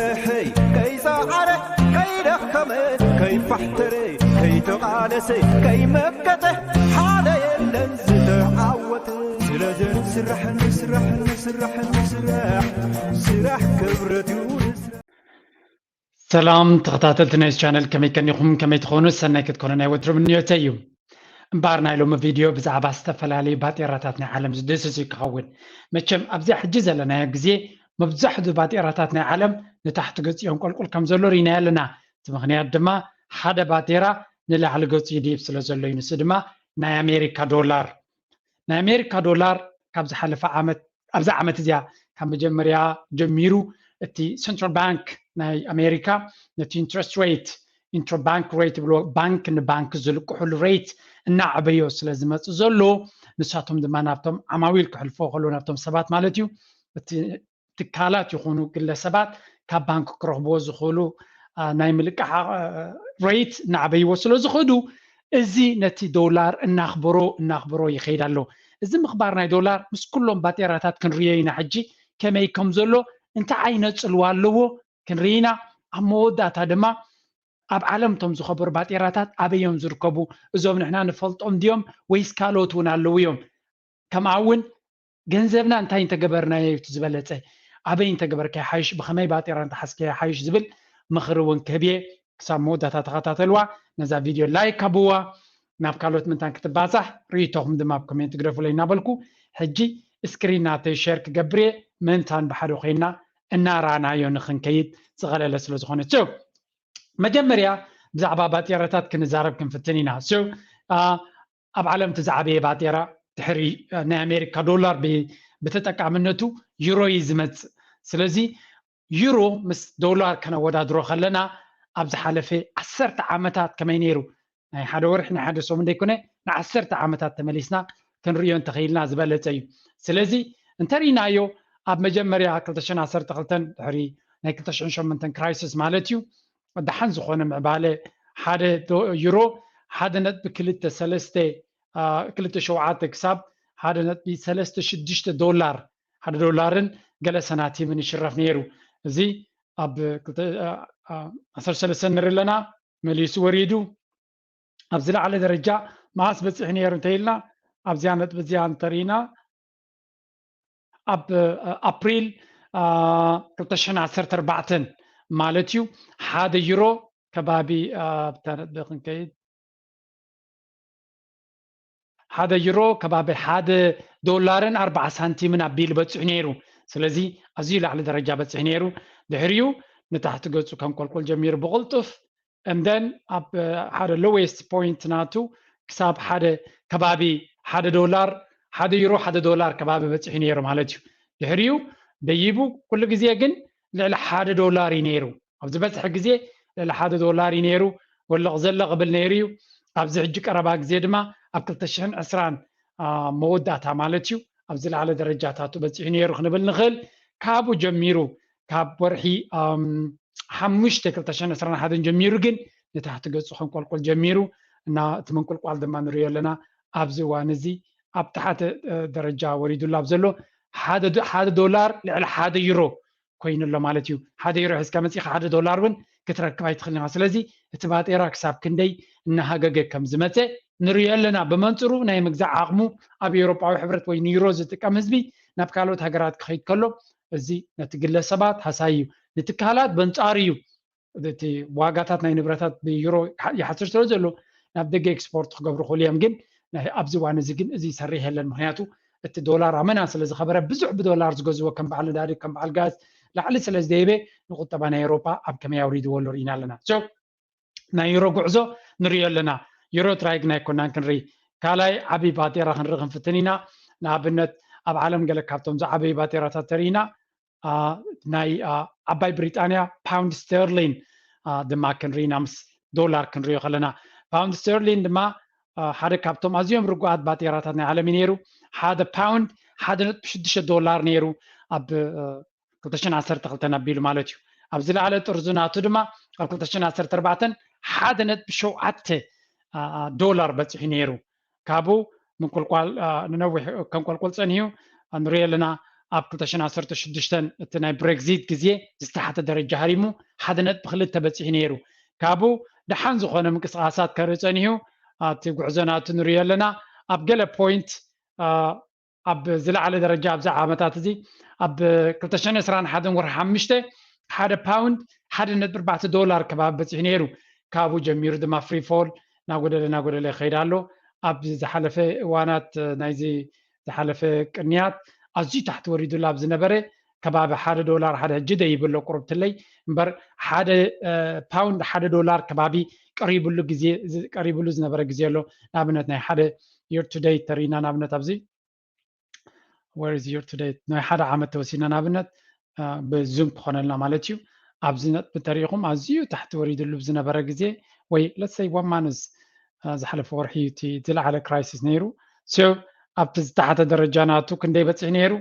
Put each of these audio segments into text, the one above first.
كيسحي كيسعري كيدخمي كيفحتري كيتقالسي كيمكته حدا يلن زتعوت سلازن سرح نسرح نسرح نسرح سرح كبرت يونس سلام تغطاتلت نايس channel كمي كان يخم كمي تخونو سنة كتكون ناي وترو من يوتيوب مبارنا لهم فيديو بزعب استفلالي باتيراتاتنا عالم زدسسي كهون مچم ابزي حجز لنا غزي مبزحدو باتيراتاتنا عالم نتحت غصيون قلقل كم زلو رينا لنا تمخنيات دما حدا باتيرا نلعل غصي ديب سلا زلو ينس دما ناي امريكا دولار كابز حلف عامت ابزا عامت زيا كم مجمريا جميرو اتي سنترال بانك ناي امريكا نتي انترست ريت انتر بانك ريت بلو بانك نبانك زلقو حل ريت النعبيو سلازم زلو نساتهم دما نابتم عماويل كحلفو خلو نابتم سبات مالتيو تكالات يخونو كل سبات كبانك كرهبو زخولو ناي ملك ريت نعبيو سلو زخدو ازي نتي دولار نخبرو يخيدالو ازي مخبارنا دولار مس كلهم باتيراتات كنريينا حجي كما يكم زلو انت عينه صلوالو كنرينا اموداتا دما اب عالمتم زخبر باتيراتات ابيوم زركبو ازوم نحنا نفلطهم ديوم ويس كالوتون علويوم كما عون ገንዘብና እንታይ እንተገበርና ይትዝበለጸ አበይ እንተገበርከ ሓይሽ በኸመይ ባጤራ እንተሐስከ ሓይሽ ዝብል ምኽርውን ከብየ ክሳብ መወዳታ ተኸታተልዋ ነዛ ቪድዮ ላይክ አብዋ ናብ ካልኦት ምንታን ክትባጻሕ ሪቶኹም ድማ ኣብ ኮሜንት ግረፉለይ እናበልኩ ሕጂ ስክሪን ናተይ ሼር ክገብር ምንታን ብሓደ ኮይና እናራናዮ ንኽንከይድ ዝቐለለ ስለ ዝኾነ ሶ መጀመርያ ብዛዕባ ባጤራታት ክንዛረብ ክንፍትን ኢና ሶ ኣብ ዓለም ተዛዕበየ ባጤራ تحري نا أمريكا دولار بتتقامنتو يورو يزمت سلازي يورو مس دولار كان ودا درو خلنا ابز حلفه 10 عامتات كما ينيرو ناي حدا ورحنا حدا سو من ديكونه نا 10 عامتات تمليسنا كنريون تخيلنا زبلتي سلازي انترينايو اب مجمريا 2010 تخلتن تحري ناي 2008 كرايسيس مالتيو ودحن زخونه معباله حدا يورو حدا نت بكلته سلسته كلته شوعات كسب هذا نتبي 3.6 دولار هذا دولارن قال سناتي من يشرف نيرو زي اب 10 سنه لنا مليس وريدو ابزل على درجه ما اسبت نيرو تيلنا ابزيانت بزيان ترينا اب ابريل 2014 مالتيو هذا يورو كبابي بتاع كيد هذا يورو كباب هذا دولارن 4 سنتيم نابيل بصح نيرو سلازي ازيل على درجه بصح نيرو دحريو نتحت قصو كان كل جمير بغلطف and then اب هذا lowest point ناتو كساب هذا كبابي هذا دولار هذا يورو هذا دولار كبابي بصح نيرو مالتي دحريو ديبو كل غزيه كن لعل هذا دولار ينيرو ابز بصح غزيه لعل هذا دولار ينيرو ولا غزل قبل نيريو ابز حج قربا غزيه دما اب 2010 موداتا مالتيو ابزل على درجاتاتو بصح نيرو خنبل نخل كابو جميرو كاب ورحي 2010 هذا جميرو جن نتحت قصو خنقلقل جميرو نا تمنقلقل دما نريو لنا ابزي وانزي اب تحت درجه وريدو لابزلو هذا دولار لعل هذا يورو كوين له مالتيو هذا يورو حسكا مسيخ هذا دولار ون كتركب يتخلنا سلازي اتبات ايراك ساب كندي انها كم زمته نريو لنا بمنصرو ناي مغزع عقمو اب اوروباوي حبرت وي نيرو زتقام حزبي ناب كالوت هاغرات كخيد كلو ازي نتجل سبات حسايو نتكالات بنصاريو دتي واغاتات ناي نبراتات بيورو يحصر تلزلو ناب دغ اكسبورت خغبرو خوليام جن ناي ابزي وانه زي جن ازي سري هلن مخنياتو ات دولار امنا سلاز خبره بزح بدولار زغزو كم بعل داري كم بعل غاز لعل سلاز ديبه نقطه بنا اوروبا اب كم يوريد ولور ينالنا سو ناي يورو غعزو نريو لنا يورو ترايغنا كنا كنري كالاي عبي باتيرا خنرغن فتنينا نابنت اب عالم قال كابتن ز عبي باتيرا ترينا ناي اباي بريطانيا باوند ستيرلين دما كنري نامس دولار كنري خلنا باوند ستيرلين دما حدا كابتن ازيوم رغوات باتيرا تنا عالم نيرو هذا باوند هذا $6 نيرو اب 2010 تخلتنا بيلو مالتيو ابزل على ترزناتو دما 2010 4 حدا نت بشوعت دولار بصح نيرو كابو من كل قال ننوح كم كل صنيو انري لنا ኣብ 2016 እቲ ናይ ብሬግዚት ግዜ ዝተሓተ ደረጃ ሃሪሙ 1.2 ተበፂሑ ነይሩ ካብኡ ድሓን ዝኾነ ምንቅስቃሳት ከርኢ ፀኒሑ እቲ ጉዕዞናቱ ንሪኦ ኣለና ኣብ ገለ ፖይንት ኣብ ዝለዓለ ደረጃ ኣብዛ ዓመታት እዚ ኣብ 2021 ወርሒ 5 ሓደ ፓውንድ 1.4 ዶላር ከባቢ በፂሑ ነይሩ ካብኡ ጀሚሩ ድማ ፍሪ ፎል ናጎደለ ይኸይድ ኣሎ ኣብ ዝሓለፈ እዋናት ናይዚ ዝሓለፈ ቅንያት ኣዝዩ ታሕቲ ወሪዱላ ኣብ ዝነበረ ከባቢ 1 ዶላር ሓደ ሕጂ ደይብሎ ቁርብትለይ እምበር 1 ፓውንድ 1 ዶላር ከባቢ ቀሪብሉ ዝነበረ ግዜ ኣሎ ንኣብነት ናይ ሓደ year to date ተሪእና ንኣብነት ኣብዚ where is year to date ናይ ሓደ ዓመት ተወሲድና ንኣብነት ብዙም ክኾነልና ማለት እዩ ኣብዚ ነጥቢ ተሪኢኹም ኣዝዩ ታሕቲ ወሪድሉ ዝነበረ ግዜ ወይ let's say 1 month ዝሓለፈ ወርሒ እቲ ዝለዓለ ክራይሲስ ነይሩ ኣብቲ ዝተሓተ ደረጃ ናቱ ክንደይ በፂሕ ነይሩ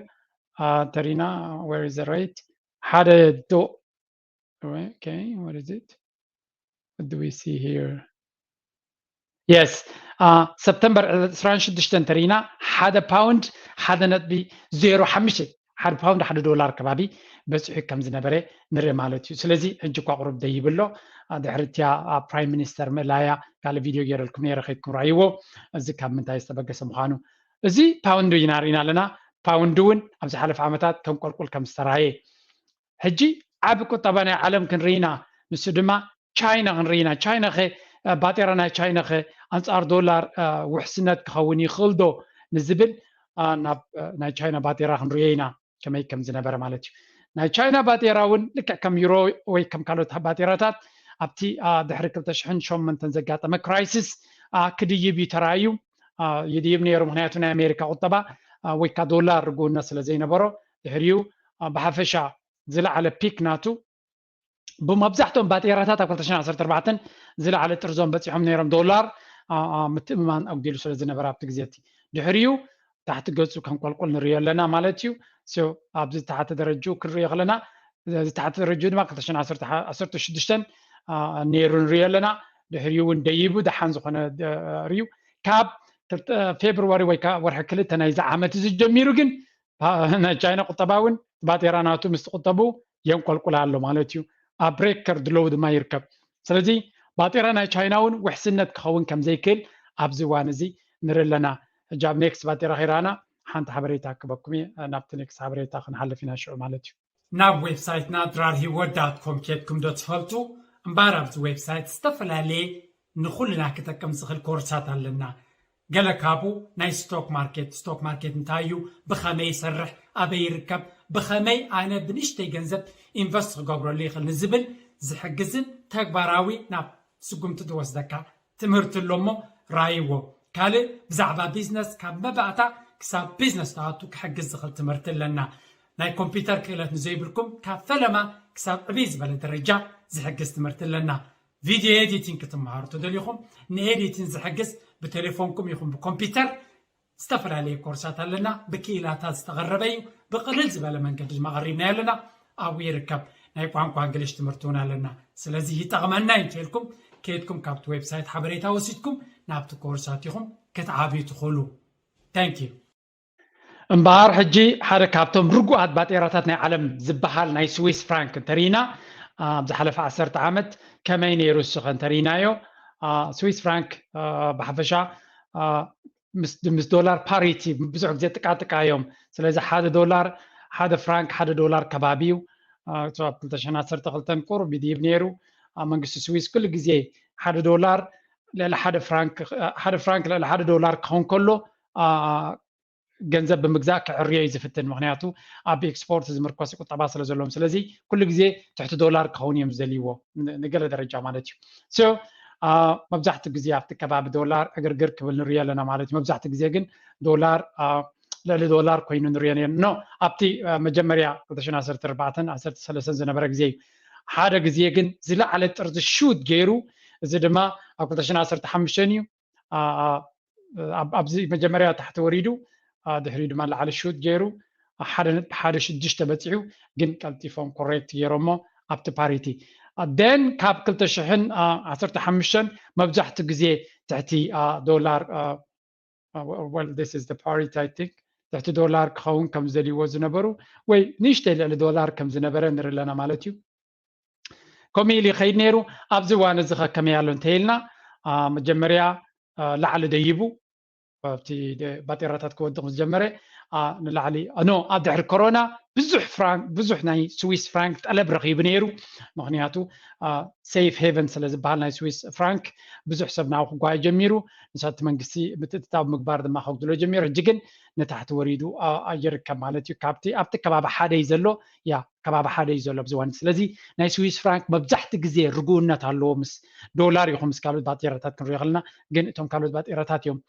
ተሪና where is the rate ሓደ ዶ okay what is it what do we see here yes ሰፕተምበር 26 ተሪና ሓደ ፓውንድ 1.05 ሓደ ፓውንድ 1 ዶላር ከባቢ በፂሑ ከም ዝነበረ ንርኢ ማለት እዩ ስለዚ ሕጂ እኳ ቁሩብ ደይብሎ ድሕሪትያ ፕራይም ሚኒስተር ምእላያ ካልእ ቪድዮ ገይረልኩም ነይረ ከይድኩም ራእይዎ እዚ ካብ ምንታይ ዝተበገሰ ምዃኑ እዚ ፓውንድ ኢና ርኢና ኣለና ፓውንድ እውን ኣብ ዝሓለፈ ዓመታት ከም ቆልቁል ከም ዝተራየ ሕጂ ዓብ ቁጠባ ናይ ዓለም ክንርኢና ንሱ ድማ ቻይና ክንርኢና ቻይና ኸ ባጤራ ናይ ቻይና ኸ ኣንጻር ዶላር ውሕስነት ክኸውን ይኽእል ዶ ንዝብል ናይ ቻይና ባጤራ ክንሪኦ ኢና ከመይ ከም ዝነበረ ማለት እዩ ናይ ቻይና ባጤራ እውን ልክዕ ከም ዩሮ ወይ ከም ካልኦት ባጤራታት ኣብቲ ድሕሪ 2008 ዘጋጠመ ክራይሲስ ክድይብ እዩ ተራእዩ ይድይብ ነይሩ ምክንያቱ ናይ ኣሜሪካ ቁጠባ ወይ ካ ዶላር ርጉእነት ስለ ዘይነበሮ ድሕሪኡ ብሓፈሻ ዝለዓለ ፒክ ናቱ ብመብዛሕትኦም ባጤራታት ኣብ 2014 ዝለዓለ ጥርዞም በፂሖም ነይሮም ዶላር ምትእምማን ኣጉዲሉ ስለ ዝነበረ ኣብቲ ግዜ እቲ ድሕሪኡ ታሕቲ ገፁ ከም ቆልቁል ንሪኦ ኣለና ማለት እዩ ኣብዚ ታሕቲ ደረጅኡ ክንሪኦ ከለና ታሕቲ ደረጅኡ ድማ 2016 ነይሩ ንሪኦ ኣለና ድሕሪኡ እውን ደይቡ ድሓን ዝኾነ ርዩ ካብ ፌብሩዋሪ ወይ ወርሒ 2 ናይዚ ዓመት እዚ ጀሚሩ ግን ናይ ቻይና ቁጠባ እውን ባጤራ ናቱ ምስ ትቁጠቡ የንቆልቁል ኣሎ ማለት እዩ ኣብ ሬከርድ ሎው ድማ ይርከብ ስለዚ ባጤራ ናይ ቻይና እውን ውሕስነት ክኸውን ከም ዘይክእል ኣብዚ እዋን እዚ ንርኢ ኣለና ሕጂ ኣብ ኔክስት ባጤራ ኸይራና ሓንቲ ሓበሬታ ክበኩም እየ ናብቲ ኔክስት ሓበሬታ ክንሓልፍ ኢና ሽዑ ማለት እዩ ናብ ዌብሳይትና ድራርሂወት.ኮም ከድኩም ዶ ትፈልጡ እምበር ኣብዚ ዌብሳይት ዝተፈላለየ ንኩልና ክጠቅም ዝኽእል ኮርሳት ኣለና ገለ ካብኡ ናይ ስቶክ ማርኬት እንታይ እዩ ብኸመይ ይሰርሕ ኣበይ ይርከብ ብኸመይ ኣነ ብንእሽተይ ገንዘብ ኢንቨስት ክገብረሉ ይኽእል ንዝብል ዝሕግዝን ተግባራዊ ናብ ስጉምቲ ትወስደካ ትምህርቲ ኣሎ እሞ ራእይዎ ካልእ ብዛዕባ ቢዝነስ ካብ መባእታ ክሳብ ቢዝነስ ተኣቱ ክሕግዝ ዝኽእል ትምህርቲ ኣለና ናይ ኮምፒውተር ክእለት ንዘይብልኩም ካብ ፈለማ ክሳብ ዕብይ ዝበለ ደረጃ ዝሕግዝ ትምህርቲ ኣለና ቪድዮ ኤዲቲንግ ክትመሃሩ ተደሊኹም ንኤዲቲንግ ዝሕግዝ ብቴሌፎንኩም ይኹን ብኮምፒውተር ዝተፈላለየ ኮርሳት ኣለና ብክእላታት ዝተቐረበ እዩ ብቕልል ዝበለ መንገዲ ድማ ቀሪብና ኣለና ኣብኡ ይርከብ ናይ ቋንቋ እንግሊሽ ትምህርቲ እውን ኣለና ስለዚ ይጠቕመና ይንተልኩም ከድኩም ካብቲ ዌብሳይት ሓበሬታ ወሲድኩም ናብቲ ኮርሳት ኢኹም ክትዓብዩ ትኽእሉ ታንክ ዩ እምበሃር ሕጂ ሓደ ካብቶም ርጉኣት ባጤራታት ናይ ዓለም ዝበሃል ናይ ስዊስ ፍራንክ እንተሪእና ኣብ ዝሓለፈ 10 ዓመት ከመይ ነይሩ እሱ ኸ እንተሪእናዮ ስዊስ ፍራንክ ብሓፈሻ ምስ ዶላር ፓሪቲ ብዙሕ ግዜ ጥቃጥቃ እዮም ስለዚ ሓደ ዶላር ሓደ ፍራንክ ሓደ ዶላር ከባቢ እዩ ኣብ 2012 ቁሩብ ይድይብ ነይሩ መንግስቲ ስዊስ ኩሉ ግዜ ሓደ ዶላር ልዕሊ ሓደ ፍራንክ ልዕሊ ሓደ ዶላር ክኸውን ከሎ ገንዘብ ብምግዛእ ክዕርዮ እዩ ዝፍትን ምክንያቱ ኣብ ኤክስፖርት ዝምርኮስ ቁጠባ ስለ ዘለዎም ስለዚ ኩሉ ግዜ ትሕቲ ዶላር ክኸውን እዮም ዝደልይዎ ንገለ ደረጃ ማለት እዩ መብዛሕትኡ ግዜ ኣብቲ ከባቢ ዶላር እግርግር ክብል ንሪኦ ኣለና ማለት እዩ መብዛሕትኡ ግዜ ግን ዶላር ልዕሊ ዶላር ኮይኑ ንሪኦ ነርና ኣብቲ መጀመርያ 2014 13 ዝነበረ ግዜ እዩ ሓደ ግዜ ግን ዝለዓለ ጥርዚ ሹት ገይሩ እዚ ድማ ኣብ 2015 እዩ ኣብዚ መጀመርያ ታሕቲ ወሪዱ ድሕሪ ድማ ላዕሊ ሹት ገይሩ 1.16 በፂሑ ግን ቀልጢፎም ኮሬክት ገይሮሞ ኣብቲ ፓሪቲ ደን ካብ 2015 መብዛሕትኡ ግዜ ትሕቲ ዶላር well this is the parity I think تحت دولار كخون كم زلي وزنبرو وي نشتي لدولار كم زنبره نري لنا مالتيو كومي اللي خيد نيرو ابزي وانا زخا كم يالو انتهيلنا مجمريا لعل ديبو فبتي باتيراتات كودق مجمره نلعلي انو ادحر كورونا بزح ناي سويس فرانك طلب رقيب نيرو مغنياتو سيف هيفن سلاز بحال ناي سويس فرانك بزح سبنا خو جميرو نسات منغسي بتتاب مقبار دما خو دلو جمير جيجن نتحت وريدو ايركب مالتي كابتي ابت كباب حدا يزلو يا كباب حدا يزلو بزوان سلازي ناي سويس فرانك مبزحت غزي رغونات አለው ምስ ዶላር ይኹም ስካሉት ባጤራታት ክንሪኸልና ግን እቶም ካልኦት ባጤራታት እዮም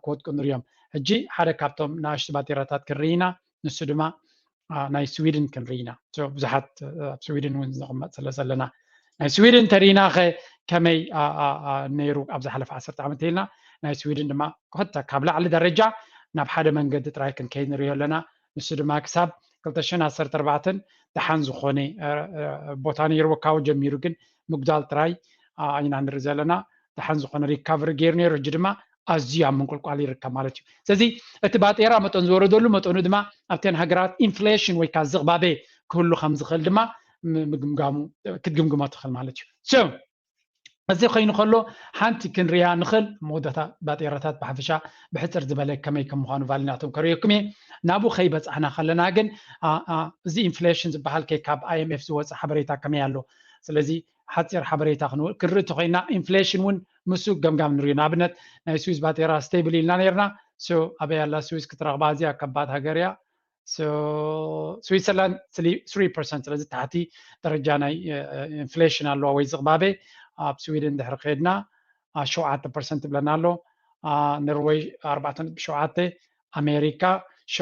ኮት ክንሪዮም ሕጂ ሓደ ካብቶም ናሽቲ ባጤራታት ክንሪና ንሱ ድማ ናይ ስዊድን ክንሪና ብዙሓት ኣብ ስዊድን እውን ዝቕመጥ ስለ ዘለና ናይ ስዊድን ተሪና ከመይ ነይሩ ኣብ ዝሓለፈ 10 ዓመት ኢልና ናይ ስዊድን ድማ ክልተ ካብ ላዕሊ ደረጃ ናብ ሓደ መንገዲ ጥራይ ክንከይድ ንሪኦ ኣለና ንሱ ድማ ክሳብ 2014 ድሓን ዝኾነ ቦታ ነይርዎ ካብኡ ጀሚሩ ግን مقدال تراي عينا نرزلنا دحن زخون ريكافر غير نير جدما ازيا منقل قالي ركب مالتي سزي اتبات ايرا متون زورو دولو متون دما ابتن هاجرات انفليشن وي كازغ بابي كله خمس خل دما مغمغامو كتغمغما تخل مالتي سو ازي خينو خلو حانتي كنريا نخل مودتا باطيراتات بحفشا بحتر زبالك كمي كم مخانو فاليناتهم كريكمي نابو خيبت احنا خلنا جن زي انفليشن بحال كي كاب اي ام اف زوص حبريتا كمي يالو سلازي حتير حبريتا خنو كرت خوينا انفليشن ون مسوق قمقام نري نابنت ناي سويس باتيرا ستيبل لنا نيرنا سو ابي الله سويس كترغبازيا كبات هاجريا سو سويسرلاند 3% لازم تحتي درجه ناي انفليشن الله وي زغبابي بسويدن دحر خيدنا 7% بلنا له نرويج 4.7 امريكا 8%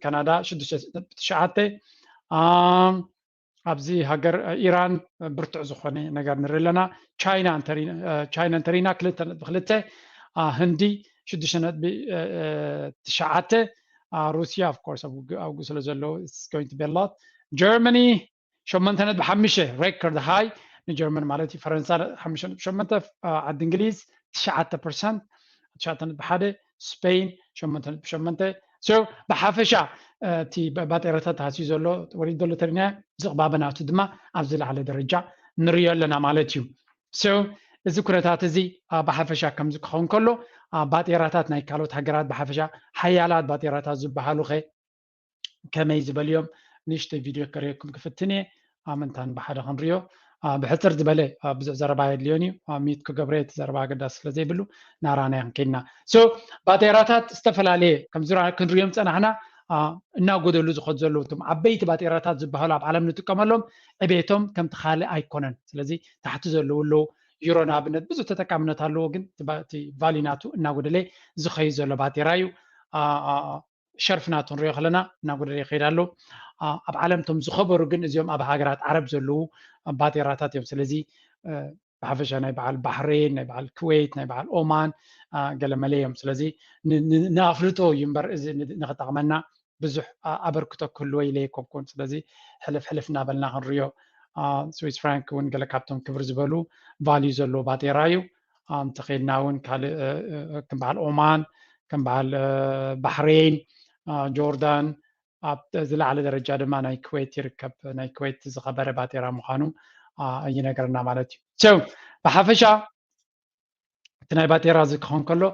كندا 6.9 ابزي هاجر ايران برتع زخوني نغار نري لنا تشاينا انترينا كلته هندي 6.9 روسيا of course او سلازلو it's going to be a lot Germany شمنتنت بحمشه record high جرمن مالتي فرنسا حمشن شمنت عند انجليز 9% 9 بحده سبين شمنت سو بحفشا تي باتيراتات هاسي زلو وريد دولو ترنا زغبابناتو دما ابزل على درجه نريو لنا مالتيو سو እዚ ኩነታት እዚ بحفشا كم ዝክኸውን ከሎ ባጤራታት ናይ ካልኦት ሃገራት بحفشا ሓያላት ባጤራታት ዝበሃሉ ከመይ ዝበልዮም ንሽተ ቪድዮ ከሪኩም ክፍትኔ ኣመንታን ብሓደ ክንሪዮ بحتر زبالة بزربا يدليوني ميت كجبريت زربا قداس لزيبلو نارانا يمكننا سو باتيراتات استفل عليه كم زرا كنريوم صنعنا እናጎደሉ ዝኸድ ዘለውቶም ዓበይቲ ባጤራታት ዝበሃሉ ኣብ ዓለም ንጥቀመሎም ዕቤቶም ከም ተኻለ ኣይኮነን ስለዚ ታሕቲ ዘለውሎ ዩሮ ንኣብነት ብዙ ተጠቃምነት ኣለዎ ግን እቲ ቫሊናቱ እናጎደለ ዝኸይድ ዘሎ ባጤራ እዩ ሸርፍናቱ ንሪኦ ከለና እናጎደለ ይኸይድ ኣሎ ኣብ ዓለም ቶም ዝኸበሩ ግን እዚኦም ኣብ ሃገራት ዓረብ ዘለዉ ባጤራታት እዮም ስለዚ ብሓፈሻ ናይ በዓል ባህሬን ናይ በዓል ኩዌት ናይ በዓል ኦማን ገለመለ እዮም ስለዚ ንኣፍልጦ እዩ እምበር እዚ ንኽጠቕመና ብዙሕ ኣበርክቶ ክህልዎ ኢለይኮንኩን ስለዚ ሕልፍ ሕልፍ እናበልና ክንሪኦ ስዊስ ፍራንክ እውን ገለ ካብቶም ክብሪ ዝበሉ ቫልዩ ዘለዎ ባጤራ እዩ እንተኸይድና እውን ካልእ ከም በዓል ኦማን ከም በዓል ባህሬን ጆርዳን ኣብ ዝለዓለ ደረጃ ድማ ናይ ኩዌት ይርከብ ናይ ኩዌት ዝኸበረ ባጤራ ምዃኑ ይነገረና ማለት እዩ ሶ ብሓፈሻ እቲ ናይ ባጤራ እዚ ክኸውን ከሎ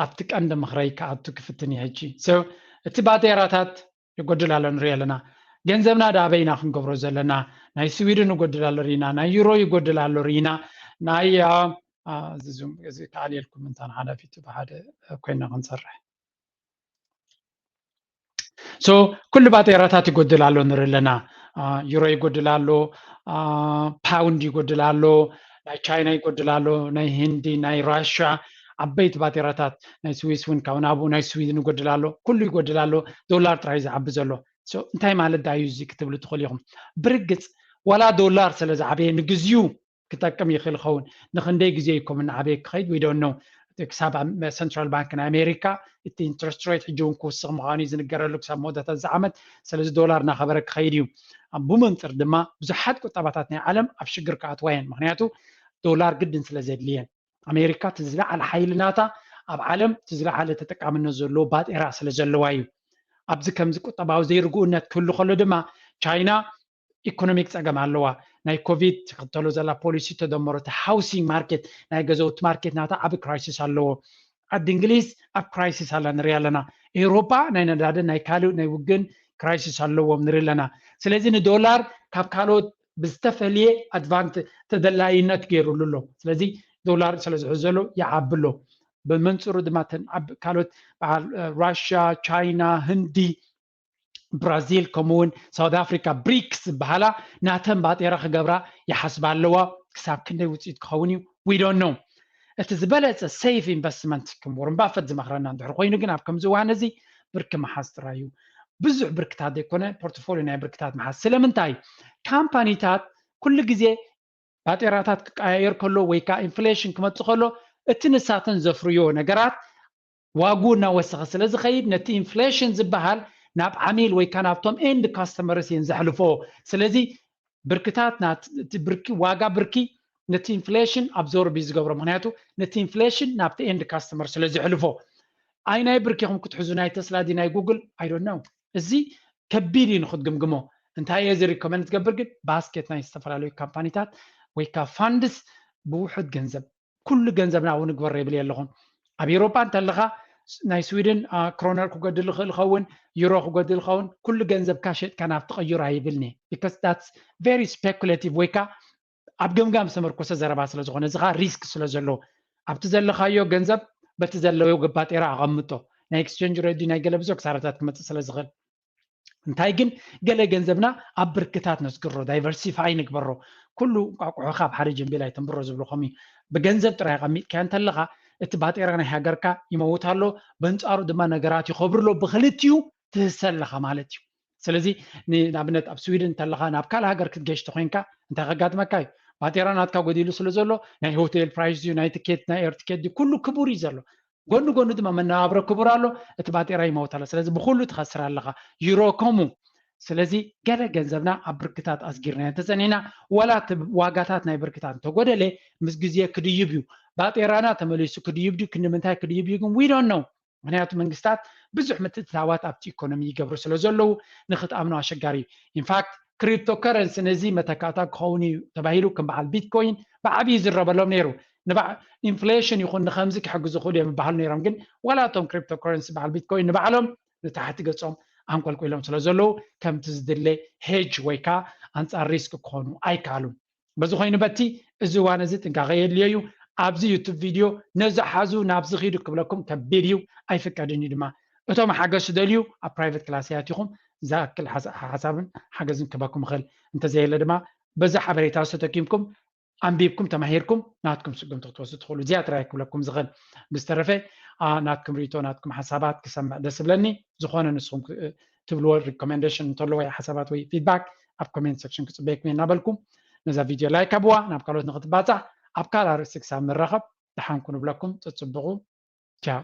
ኣብቲ ቀንዲ ምኽረይ ክኣቱ ክፍትን እዩ ሕጂ ሶ እቲ ባጤራታት ይጎድል ኣሎ ንሪኢ ኣለና ገንዘብና ዳበይና ክንገብሮ ዘለና ናይ ስዊድን ይጎድል ኣሎ ሪኢና ናይ ዩሮ ይጎድል ኣሎ ሪኢና ናይ እዚ ከኣልየልኩም እንታን ሓላፊቱ ብሓደ ኮይና ክንሰርሕ ሶ ኩሉ ባጤራታት ይጎድል ኣሎ ንሪኢ ኣለና ዩሮ ይጎድል ኣሎ ፓውንድ ይጎድል ኣሎ ናይ ቻይና ይጎድል ኣሎ ናይ ህንዲ ናይ ራሽያ ዓበይቲ ባጤራታት ናይ ስዊስ እውን ካብ ናብኡ ናይ ስዊድን ይጎድል ኣሎ ኩሉ ይጎድል ኣሎ ዶላር ጥራይ ዝዓቢ ዘሎ እንታይ ማለት ዳ እዩ እዚ ክትብሉ ትኽእሉ ኢኹም ብርግፅ ዋላ ዶላር ስለ ዝዓበየ ንግዚኡ ክጠቅም ይኽእል ይኸውን ንክንደይ ግዜ ይኮም ንዓበየ ክኸይድ ወይ ዶንት ኖ ክሳብ ሰንትራል ባንክ ናይ ኣሜሪካ እቲ ኢንትረስት ሬት ሕጂ እውን ክውስኽ ምዃኑ እዩ ዝንገረሉ ክሳብ መወዳእታ እዚ ዓመት ስለዚ ዶላር እናኸበረ ክኸይድ እዩ ብመንፅር ድማ ብዙሓት ቁጠባታት ናይ ዓለም ኣብ ሽግር ክኣትዋ እየን ምክንያቱ ዶላር ግድን ስለ ዘድልየን ኣሜሪካ እቲ ዝለዓለ ሓይሊ ናታ ኣብ ዓለም እቲ ዝለዓለ ተጠቃምነት ዘለዎ ባጤራ ስለ ዘለዋ እዩ ابز كمز قطباو زي رجوعነት كله خلو دما تشاينا ኢኮኖሚክ ፀገም ኣለዋ ናይ ኮቪድ ተኸተሎ ዘላ ፖሊሲ ተደመሮት ሃውሲንግ ማርኬት ናይ ገዛውቲ ማርኬት ናታ ዓብ ክራይሲስ ኣለዎ ዓዲ እንግሊዝ ኣብ ክራይሲስ ኣላ ንርኢ ኣለና ኤውሮፓ ናይ ነዳዲ ናይ ካልእ ናይ ውግን ክራይሲስ ኣለዎም ንርኢ ኣለና ስለዚ ንዶላር ካብ ካልኦት ብዝተፈልየ ኣድቫንት ተደላይነት ገይሩሉ ኣሎ ስለዚ ዶላር ስለ ዝሕዘሎ ይዓብሎ ብመንፅሩ ድማ ካልኦት ራሽያ ቻይና ህንዲ برازيل كمون ساوث افريكا بريكس بحالا ناتن باطيرا خبرا يحسب علوا كساب كندي وصيت كخونيو وي دونت نو اتزبلت سيف انفستمنت كم ورن بافت زمخرنا ندحر خوينو ግን ኣብ ከም ዝዋነዚ ብርክ መሓስትራዩ ብዙሕ ብርክታት ይኮነ ፖርትፎሊዮ ናይ ብርክታት መሓስ ስለምንታይ ካምፓኒታት ኩሉ ግዜ ባጤራታት ክቀያየር ከሎ ወይ ካ ኢንፍሌሽን ክመጽእ ከሎ እቲ ንሳተን ዘፍርዮ ነገራት ዋጉና ወሰኸ ስለ ዝኸይድ ነቲ ኢንፍሌሽን ዝበሃል ናብ ዓሚል ወይ ካን ኣብቶም ኤንድ ካስተመርስ የንዘሕልፎ ስለዚ ብርክታት ናት ብርኪ ዋጋ ብርኪ ነቲ ኢንፍሌሽን ኣብዞርብ ዝገብሮ ምክንያቱ ነቲ ኢንፍሌሽን ናብቲ ኤንድ ካስተመር ስለ ዝሕልፎ ኣይናይ ብርኪኹም ክትሕዙ ናይ ተስላ ዲ ናይ ጉግል ኣይ ዶንት ኖው እዚ ከቢድ ንኽትግምግሞ እንታይ እዚ ሪኮመንድ ትገብር ግን ባስኬት ናይ ዝተፈላለዩ ካምፓኒታት ወይ ካ ፋንድስ ብውሕድ ገንዘብ ኩሉ ገንዘብና እውን ግበር ይብል የለኹም ኣብ ኤውሮፓ እንተለኻ ናይ ስዊድን ክሮነር ክጎድል ይኽእል ዩሮ ክጎድል ይኸውን ኩሉ ገንዘብ ካሸጥካ ናብ ተቐይሮ ኣይብልኒ because that's very speculative ወይ ካ ኣብ ገምጋም ዝተመርኮሰ ዘረባ ስለ ዝኾነ ዝኻ ሪስክ ስለ ዘለዎ ኣብቲ ዘለኻዮ ገንዘብ በቲ ዘለዎ ገባጤራ ኣቐምጦ ናይ ኤክስቼንጅ ሬዲ ናይ ገለ ብዙ ክሳራታት ክመጽእ ስለ ዝኽእል እንታይ ግን ገለ ገንዘብና ኣብ ብርክታት ነስግሮ ዳይቨርሲፋይ ንግበሮ ኩሉ ቋቁሖ ካብ ሓደ ጀንቤል ኣይተንብሮ ዝብልኹም እዩ ብገንዘብ ጥራይ ቀሚጥካ እንተለኻ እቲ ባጤራ ናይ ሃገርካ ይመውት ኣሎ በንጻሩ ድማ ነገራት ይኸብርሎ ብኽልቲዩ ትሰለኻ ማለት እዩ ስለዚ ንኣብነት ኣብ ስዊድን እንተለኻ ናብ ካልእ ሃገር ክትገሽቲ ኮይንካ እንታይ ከጋጥመካ እዩ ባጤራ ናትካ ጎዲሉ ስለ ዘሎ ናይ ሆቴል ፕራይስ እዩ ናይ ቲኬት ናይ ኤር ቲኬት ኩሉ ክቡር እዩ ዘሎ ጎኑ ጎኑ ድማ መነባብሮ ክቡር ኣሎ እቲ ባጤራ ይመውት ኣሎ ስለዚ ብኩሉ ትኸስር ኣለኻ ዩሮ ከምኡ ስለዚ ገለ ገንዘብና ኣብ ብርክታት ኣስጊርና ተጸኒና ወላ ዋጋታት ናይ ብርክታት ተጎደለ ምስ ግዜ ክድይብ እዩ ባጤራና ተመሊሱ ክድይብ ዲ ክንምንታይ ክድይብ ግን ዊ ዶንት ኖው ምክንያቱ መንግስታት ብዙሕ ምትእትታዋት ኣብቲ ኢኮኖሚ ይገብሩ ስለ ዘለዉ ንኽትኣምኑ ኣሸጋሪ እዩ ኢንፋክት ክሪፕቶ ከረንሲ ነዚ መተካእታ ክኸውን እዩ ተባሂሉ ከም በዓል ቢትኮይን ብዓብዪ ዝረበሎም ነይሩ ኢንፍሌሽን ይኹን ንከምዚ ክሕግዙ ክእሉ እዮም ይበሃሉ ነይሮም ግን ዋላቶም ክሪፕቶ ከረንሲ በዓል ቢትኮይን ንባዕሎም ንታሕቲ ገጾም ኣንቆልቆሎም ስለ ዘለዉ ከምቲ ዝድለ ሄጅ ወይ ካ ኣንጻር ሪስክ ክኾኑ ኣይከኣሉን በዚ ኮይኑ በቲ እዚ ዋን እዚ ጥንቃቐ የድልዮ እዩ ኣብዚ ዩቱብ ቪድዮ ነዝሓዙ ናብዚ ኺዱ ክብለኩም ከቢድ እዩ ኣይፍቀድን እዩ ድማ እቶም ሓገዝ ደልዩ ኣብ ፕራይቬት ክላስ ያትኹም ዛክል ሓሳብን ሓገዝን ክበኩም ይኽእል እንተዘየለ ድማ በዛ ሓበሬታ ዝተኪምኩም ኣንቢብኩም ተማሂርኩም ናትኩም ስጉምቲ ክትወስዱ ትኽእሉ እዚኣ ጥራይ ክብለኩም ዝኽእል ብዝተረፈ ናትኩም ሪቶ ናትኩም ሓሳባት ክሰምዕ ደስ ብለኒ ዝኾነ ንስኹም ትብልዎ ሪኮሜንዴሽን እንተሎ ወይ ሓሳባት ወይ ፊድባክ ኣብ ኮሜንት ሴክሽን ክፅበየኩም እናበልኩም ነዛ ቪድዮ ላይክ ኣብዋ ናብ ካልኦት ንኽትባፃዕ ኣብ ካልእ ርእሲ ክሳብ ንራኸብ ድሓን ኩኑ ብለኩም ፅፅብቑ ቻው